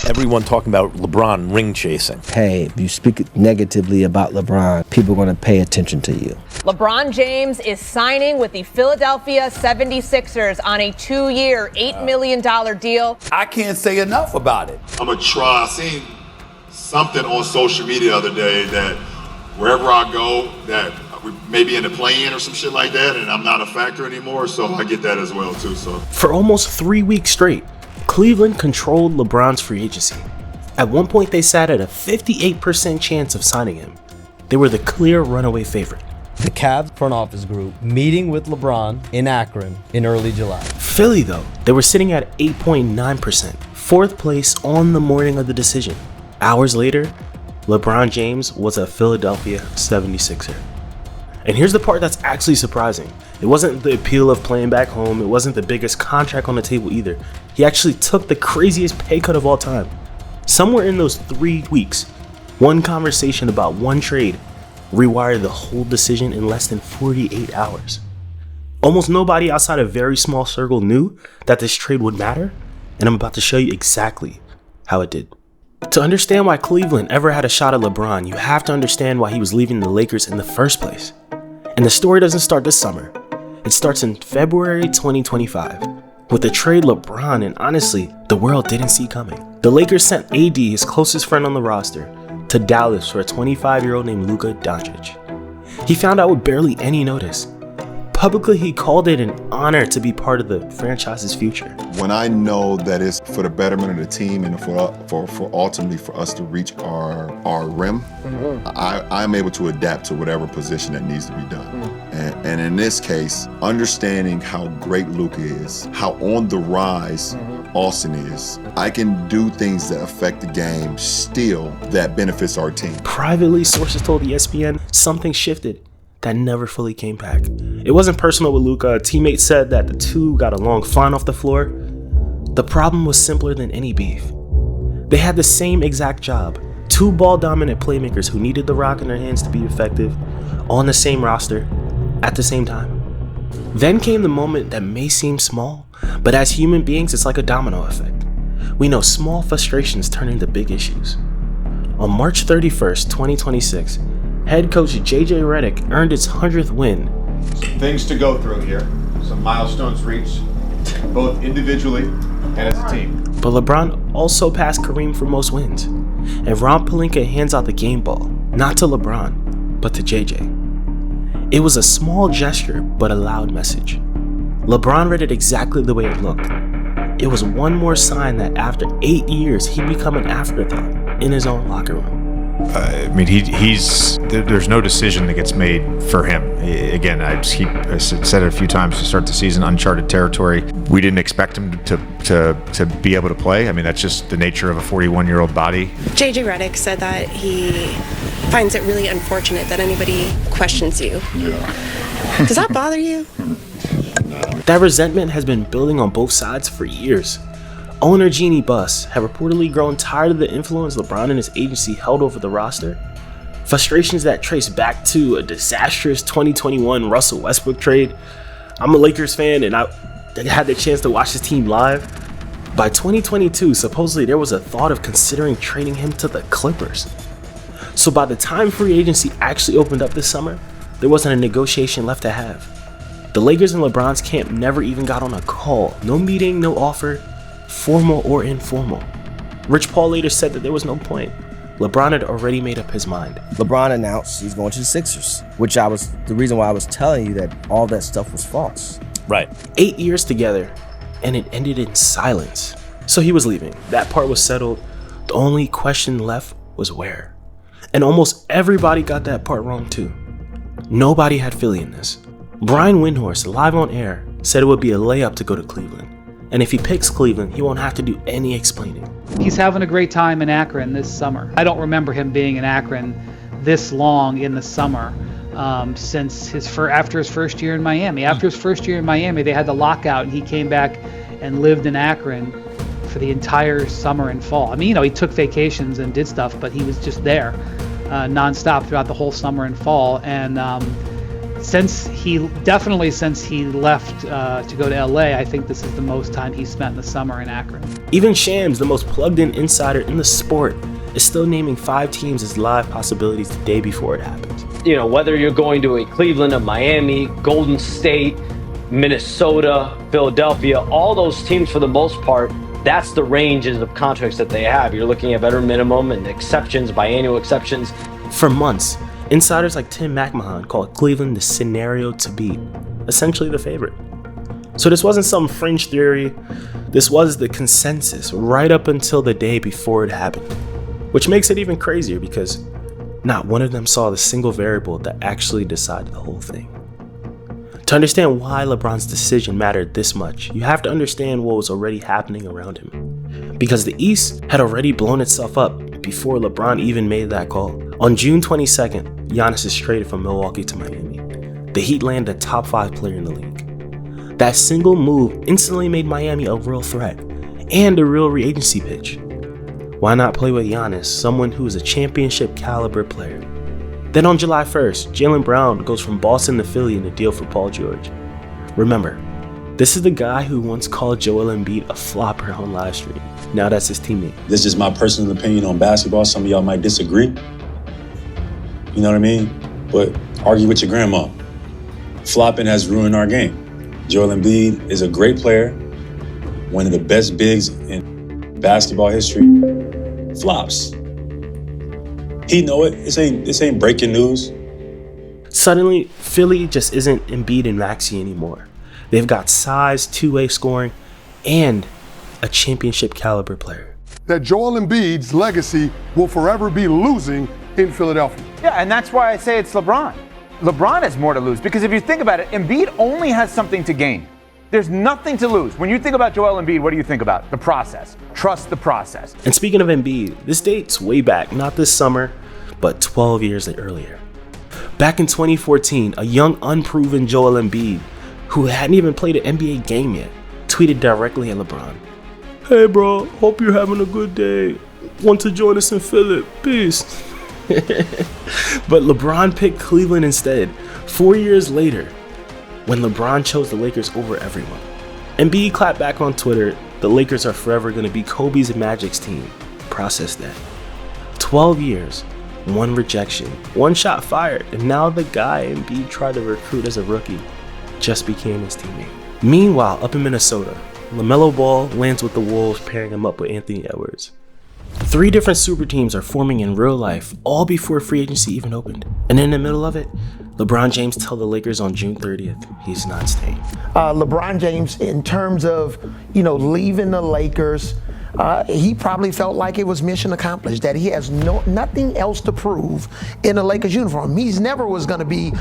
Everyone talking about LeBron ring chasing. Hey, if you speak negatively about LeBron, people are going to pay attention to you. LeBron James is signing with the Philadelphia 76ers on a 2-year, $8 million deal. I can't say enough about it. I'm going to try. I seen something on social media the other day that wherever I go, that we may be in the play-in or some shit like that, and I'm not a factor anymore, so I get that as well, too. So for almost 3 weeks straight, Cleveland controlled LeBron's free agency. At one point, they sat at a 58% chance of signing him. They were the clear runaway favorite. The Cavs front office group meeting with LeBron in Akron in early July. Philly, though, they were sitting at 8.9%, fourth place on the morning of the decision. Hours later, LeBron James was a Philadelphia 76er. And here's the part that's actually surprising. It wasn't the appeal of playing back home. It wasn't the biggest contract on the table either. He actually took the craziest pay cut of all time. Somewhere in those 3 weeks, one conversation about one trade rewired the whole decision in less than 48 hours. Almost nobody outside a very small circle knew that this trade would matter, and I'm about to show you exactly how it did. To understand why Cleveland ever had a shot at LeBron, you have to understand why he was leaving the Lakers in the first place. And the story doesn't start this summer. It starts in February 2025 with a trade LeBron and honestly, the world didn't see coming. The Lakers sent AD, his closest friend on the roster, to Dallas for a 25-year-old named Luka Doncic. He found out with barely any notice. Publicly, he called it an honor to be part of the franchise's future. when I know that it's for the betterment of the team and for ultimately for us to reach our rim, I'm able to adapt to whatever position that needs to be done. And in this case, understanding how great Luka is, how on the rise Austin is, I can do things that affect the game still that benefits our team. Privately, sources told ESPN something shifted that never fully came back. It wasn't personal with Luka. Teammates said that the two got along fine off the floor. The problem was simpler than any beef. They had the same exact job. Two ball-dominant playmakers who needed the rock in their hands to be effective, on the same roster, at the same time. Then came the moment that may seem small, but as human beings, it's like a domino effect. We know small frustrations turn into big issues. On March 31st, 2026, head coach JJ Redick earned its 100th win. Some things to go through here, some milestones reached, both individually and as a team. But LeBron also passed Kareem for most wins, and Ron Pelinka hands out the game ball, not to LeBron, but to JJ. It was a small gesture, but a loud message. LeBron read it exactly the way it looked. It was one more sign that after 8 years, he'd become an afterthought in his own locker room. I mean, there's no decision that gets made for him. Again, I said it a few times to start the season, uncharted territory. We didn't expect him to be able to play. I mean, that's just the nature of a 41-year-old body. JJ Redick said that he finds it really unfortunate that anybody questions you. Yeah. Does that bother you? That resentment has been building on both sides for years. Owner Jeannie Buss have reportedly grown tired of the influence LeBron and his agency held over the roster. Frustrations that trace back to a disastrous 2021 Russell Westbrook trade. I'm a Lakers fan and I had the chance to watch his team live. By 2022, supposedly there was a thought of considering trading him to the Clippers. So by the time free agency actually opened up this summer, there wasn't a negotiation left to have. The Lakers and LeBron's camp never even got on a call. No meeting, no offer, formal or informal. Rich Paul later said that there was no point. LeBron had already made up his mind. LeBron announced he's going to the Sixers, which the reason why I was telling you that all that stuff was false. Right. 8 years together, and it ended in silence. So he was leaving. That part was settled. The only question left was where. And almost everybody got that part wrong too. Nobody had Philly in this. Brian Windhorst, live on air, said it would be a layup to go to Cleveland. And if he picks Cleveland, he won't have to do any explaining. He's having a great time in Akron this summer. I don't remember him being in Akron this long in the summer since after his first year in Miami. After his first year in Miami, they had the lockout, and he came back and lived in Akron for the entire summer and fall. I mean, he took vacations and did stuff, but he was just there nonstop throughout the whole summer and fall. And since he left to go to LA, I think this is the most time he spent in the summer in Akron. Even Shams, the most plugged-in insider in the sport, is still naming 5 teams as live possibilities the day before it happens. You know, whether you're going to a Cleveland, a Miami, Golden State, Minnesota, Philadelphia, all those teams for the most part, that's the ranges of contracts that they have. You're looking at veteran minimum and exceptions, biannual exceptions. For months, insiders like Tim McMahon called Cleveland the scenario to beat, essentially the favorite. So this wasn't some fringe theory, this was the consensus right up until the day before it happened. Which makes it even crazier because not one of them saw the single variable that actually decided the whole thing. To understand why LeBron's decision mattered this much, you have to understand what was already happening around him. Because the East had already blown itself up before LeBron even made that call. On June 22nd, Giannis is traded from Milwaukee to Miami. The Heat land a top 5 player in the league. That single move instantly made Miami a real threat and a real free agency pitch. Why not play with Giannis, someone who is a championship caliber player? Then on July 1st, Jaylen Brown goes from Boston to Philly in a deal for Paul George. Remember, this is the guy who once called Joel Embiid a flopper on live stream. Now that's his teammate. This is just my personal opinion on basketball. Some of y'all might disagree. You know what I mean? But argue with your grandma. Flopping has ruined our game. Joel Embiid is a great player, one of the best bigs in basketball history. Flops. He know it. This ain't breaking news. Suddenly, Philly just isn't Embiid and Maxey anymore. They've got size, two-way scoring, and a championship caliber player. That Joel Embiid's legacy will forever be losing in Philadelphia. Yeah, and that's why I say it's LeBron. LeBron has more to lose because if you think about it, Embiid only has something to gain. There's nothing to lose. When you think about Joel Embiid, what do you think about? The process. Trust the process. And speaking of Embiid, this dates way back, not this summer, but 12 years earlier. Back in 2014, a young, unproven Joel Embiid, who hadn't even played an NBA game yet, tweeted directly at LeBron. "Hey bro, hope you're having a good day. Want to join us in Philly? Peace." But LeBron picked Cleveland instead, 4 years later, when LeBron chose the Lakers over everyone. Embiid clapped back on Twitter, "The Lakers are forever going to be Kobe's and Magic's team." Process that. 12 years, 1 rejection, 1 shot fired, and now the guy Embiid tried to recruit as a rookie just became his teammate. Meanwhile, up in Minnesota, LaMelo Ball lands with the Wolves, pairing him up with Anthony Edwards. 3 different super teams are forming in real life, all before free agency even opened. And in the middle of it, LeBron James tells the Lakers on June 30th he's not staying. LeBron James, in terms of, leaving the Lakers, he probably felt like it was mission accomplished, that he has nothing else to prove in a Lakers uniform. He's never was going to be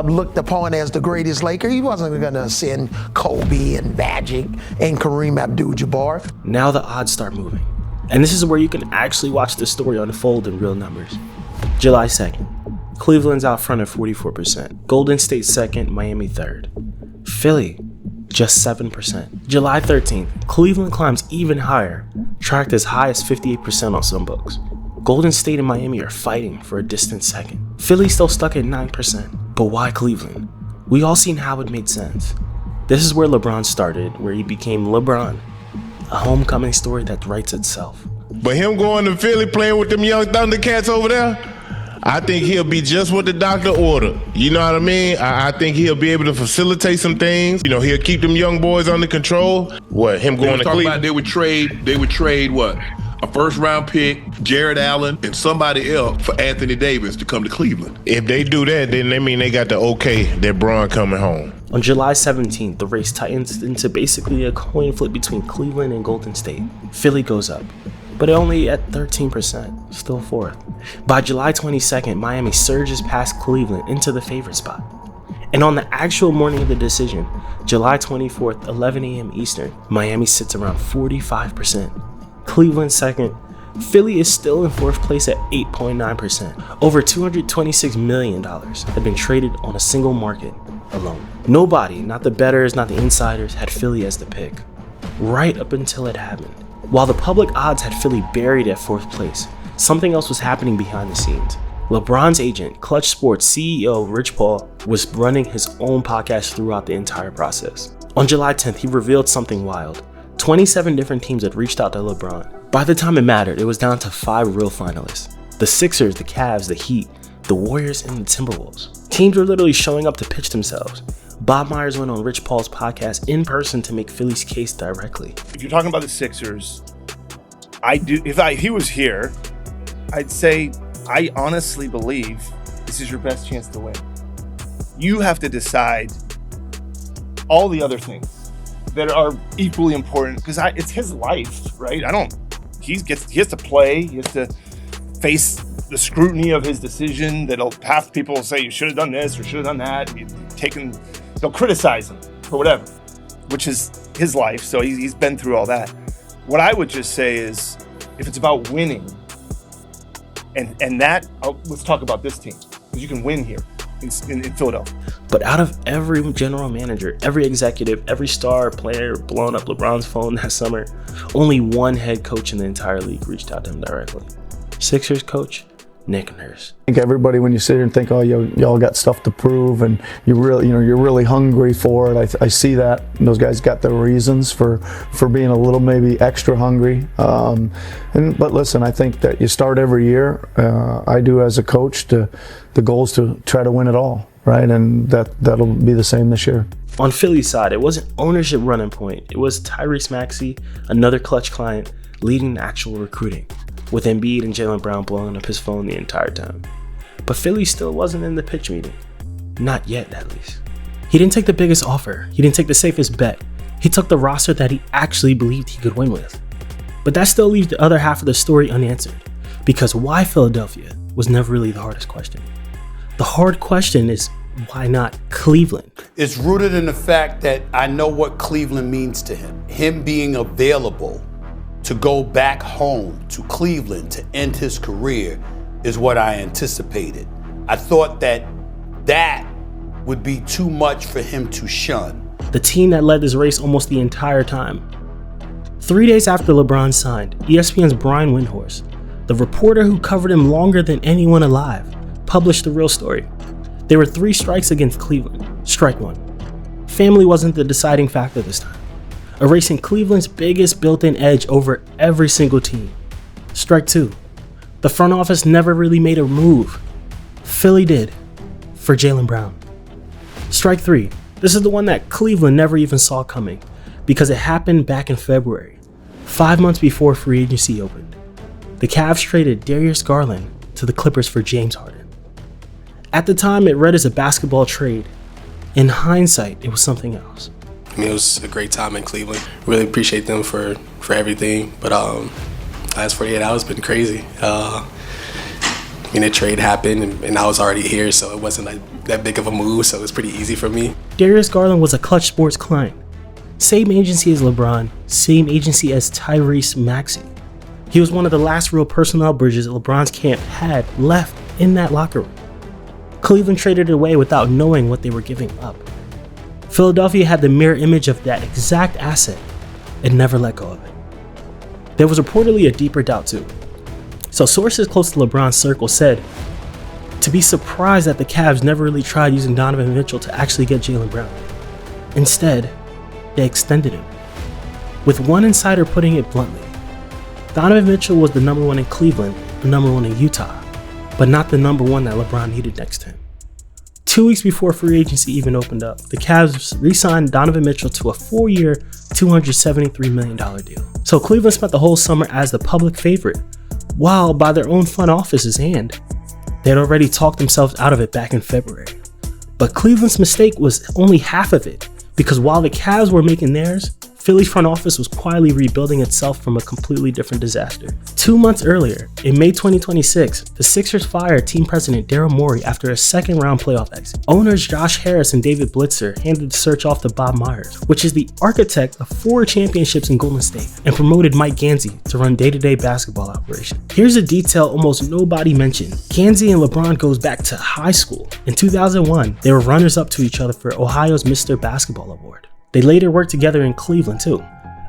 looked upon as the greatest Laker. He wasn't going to send Kobe and Magic and Kareem Abdul-Jabbar. Now the odds start moving. And this is where you can actually watch the story unfold in real numbers. July 2nd, Cleveland's out front at 44%. Golden State 2nd, Miami 3rd. Philly, just 7%. July 13th, Cleveland climbs even higher, tracked as high as 58% on some books. Golden State and Miami are fighting for a distant second. Philly's still stuck at 9%. But why Cleveland? We all seen how it made sense. This is where LeBron started, where he became LeBron. A homecoming story that writes itself. But him going to Philly playing with them young Thundercats over there, I think he'll be just what the doctor ordered. You know what I mean? I think he'll be able to facilitate some things. He'll keep them young boys under control. What, him going to Cleveland? They would trade what? A first-round pick, Jared Allen, and somebody else for Anthony Davis to come to Cleveland. If they do that, then they mean they got the okay that Bron coming home. On July 17th, the race tightens into basically a coin flip between Cleveland and Golden State. Philly goes up, but only at 13%, still 4th. By July 22nd, Miami surges past Cleveland into the favorite spot. And on the actual morning of the decision, July 24th, 11 a.m. Eastern, Miami sits around 45%. Cleveland 2nd, Philly is still in 4th place at 8.9%. Over $226 million had been traded on a single market alone. Nobody, not the bettors, not the insiders, had Philly as the pick. Right up until it happened. While the public odds had Philly buried at 4th place, something else was happening behind the scenes. LeBron's agent, Clutch Sports CEO Rich Paul, was running his own podcast throughout the entire process. On July 10th, he revealed something wild. 27 different teams had reached out to LeBron. By the time it mattered, it was down to 5 real finalists. The Sixers, the Cavs, the Heat, the Warriors, and the Timberwolves. Teams were literally showing up to pitch themselves. Bob Myers went on Rich Paul's podcast in person to make Philly's case directly. If you're talking about the Sixers, if he was here, I'd say I honestly believe this is your best chance to win. You have to decide all the other things that are equally important because it's his life, right? He has to play. He has to face the scrutiny of his decision. Half people will say you should have done this or should have done that. They'll criticize him for whatever, which is his life. So he's been through all that. What I would just say is, if it's about winning, let's talk about this team because you can win here in Philadelphia. But out of every general manager, every executive, every star player blowing up LeBron's phone that summer, only one head coach in the entire league reached out to him directly. Sixers coach Nick Nurse. I think everybody, when you sit here and think, oh, y'all got stuff to prove, and you're really hungry for it. I see that. And those guys got their reasons for being a little maybe extra hungry. But listen, I think that you start every year. I do as a coach. The goal is to try to win it all, right? And that'll be the same this year. On Philly's side, it wasn't ownership running point. It was Tyrese Maxey, another Clutch client, leading the actual recruiting, with Embiid and Jaylen Brown blowing up his phone the entire time. But Philly still wasn't in the pitch meeting. Not yet, at least. He didn't take the biggest offer. He didn't take the safest bet. He took the roster that he actually believed he could win with. But that still leaves the other half of the story unanswered, because why Philadelphia was never really the hardest question. The hard question is, why not Cleveland? It's rooted in the fact that I know what Cleveland means to him. Him being available to go back home to Cleveland to end his career is what I anticipated. I thought that would be too much for him to shun. The team that led this race almost the entire time. 3 days after LeBron signed, ESPN's Brian Windhorst, the reporter who covered him longer than anyone alive, published the real story. There were 3 strikes against Cleveland. Strike 1. Family wasn't the deciding factor this time, erasing Cleveland's biggest built-in edge over every single team. Strike 2. The front office never really made a move. Philly did, for Jaylen Brown. Strike 3. This is the one that Cleveland never even saw coming, because it happened back in February, 5 months before free agency opened. The Cavs traded Darius Garland to the Clippers for James Harden. At the time, it read as a basketball trade. In hindsight, it was something else. I mean, it was a great time in Cleveland. Really appreciate them for everything. But last 48 hours been crazy. The trade happened and I was already here, so it wasn't like that big of a move, so it was pretty easy for me. Darius Garland was a Clutch Sports client. Same agency as LeBron, same agency as Tyrese Maxey. He was one of the last real personnel bridges that LeBron's camp had left in that locker room. Cleveland traded it away without knowing what they were giving up. Philadelphia had the mirror image of that exact asset and never let go of it. There was reportedly a deeper doubt too. So sources close to LeBron's circle said to be surprised that the Cavs never really tried using Donovan Mitchell to actually get Jaylen Brown. Instead, they extended him. With one insider putting it bluntly, Donovan Mitchell was the number 1 in Cleveland, the number 1 in Utah, but not the number 1 that LeBron needed next to him. 2 weeks before free agency even opened up, the Cavs re-signed Donovan Mitchell to a 4-year, $273 million deal. So Cleveland spent the whole summer as the public favorite, while by their own front office's hand, they had already talked themselves out of it back in February. But Cleveland's mistake was only half of it, because while the Cavs were making theirs, Philly's front office was quietly rebuilding itself from a completely different disaster. 2 months earlier, in May 2026, the Sixers fired team president Daryl Morey after a second-round playoff exit. Owners Josh Harris and David Blitzer handed the search off to Bob Myers, which is the architect of 4 championships in Golden State, and promoted Mike Gansey to run day-to-day basketball operations. Here's a detail almost nobody mentioned. Gansey and LeBron goes back to high school. In 2001, they were runners-up to each other for Ohio's Mr. Basketball Award. They later worked together in Cleveland too.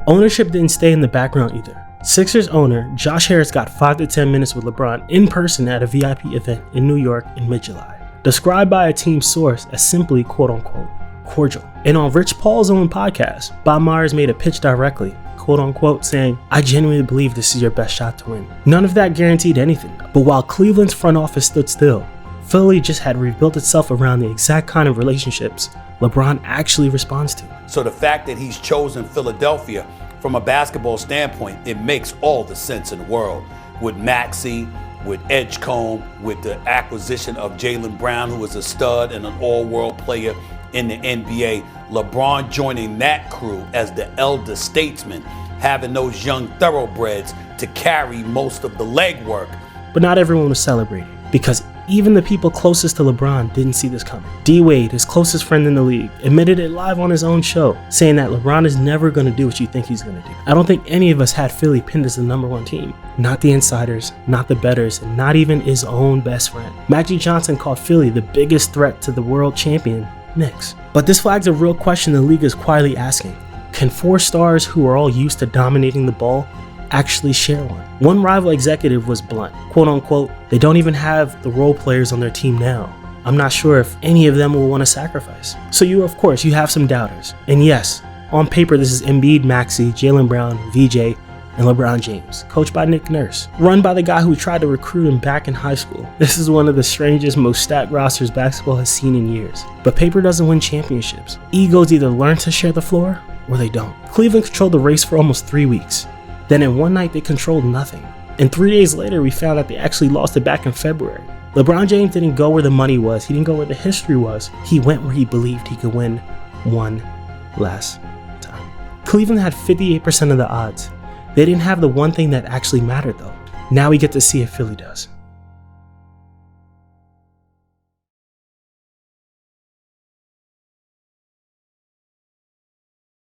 Ownership didn't stay in the background either. Sixers owner Josh Harris got 5 to 10 minutes with LeBron in person at a VIP event in New York in mid-July, described by a team source as simply quote-unquote cordial. And on Rich Paul's own podcast, Bob Myers made a pitch directly, quote-unquote, saying, "I genuinely believe this is your best shot to win." None of that guaranteed anything, but while Cleveland's front office stood still, Philly just had rebuilt itself around the exact kind of relationships LeBron actually responds to. So the fact that he's chosen Philadelphia from a basketball standpoint, it makes all the sense in the world. With Maxey, with Edgecombe, with the acquisition of Jaylen Brown, who is a stud and an all-world player in the NBA, LeBron joining that crew as the elder statesman, having those young thoroughbreds to carry most of the legwork. But not everyone was celebrating, because even the people closest to LeBron didn't see this coming. D Wade, his closest friend in the league, admitted it live on his own show, saying that LeBron is never going to do what you think he's going to do. I don't think any of us had Philly pinned as the #1 team. Not the insiders, not the bettors, and not even his own best friend. Magic Johnson called Philly the biggest threat to the world champion Knicks. But this flags a real question the league is quietly asking. Can 4 stars who are all used to dominating the ball actually share one? One rival executive was blunt, quote unquote, "They don't even have the role players on their team now. I'm not sure if any of them will want to sacrifice." So you have some doubters. And yes, on paper this is Embiid, Maxey, Jaylen Brown, VJ, and LeBron James, coached by Nick Nurse, run by the guy who tried to recruit him back in high school. This is one of the strangest, most stacked rosters basketball has seen in years. But paper doesn't win championships. Egos either learn to share the floor or they don't. Cleveland controlled the race for almost 3 weeks. Then in one night they controlled nothing. And 3 days later we found out they actually lost it back in February. LeBron James didn't go where the money was. He didn't go where the history was. He went where he believed he could win one last time. Cleveland had 58% of the odds. They didn't have the one thing that actually mattered though. Now we get to see if Philly does.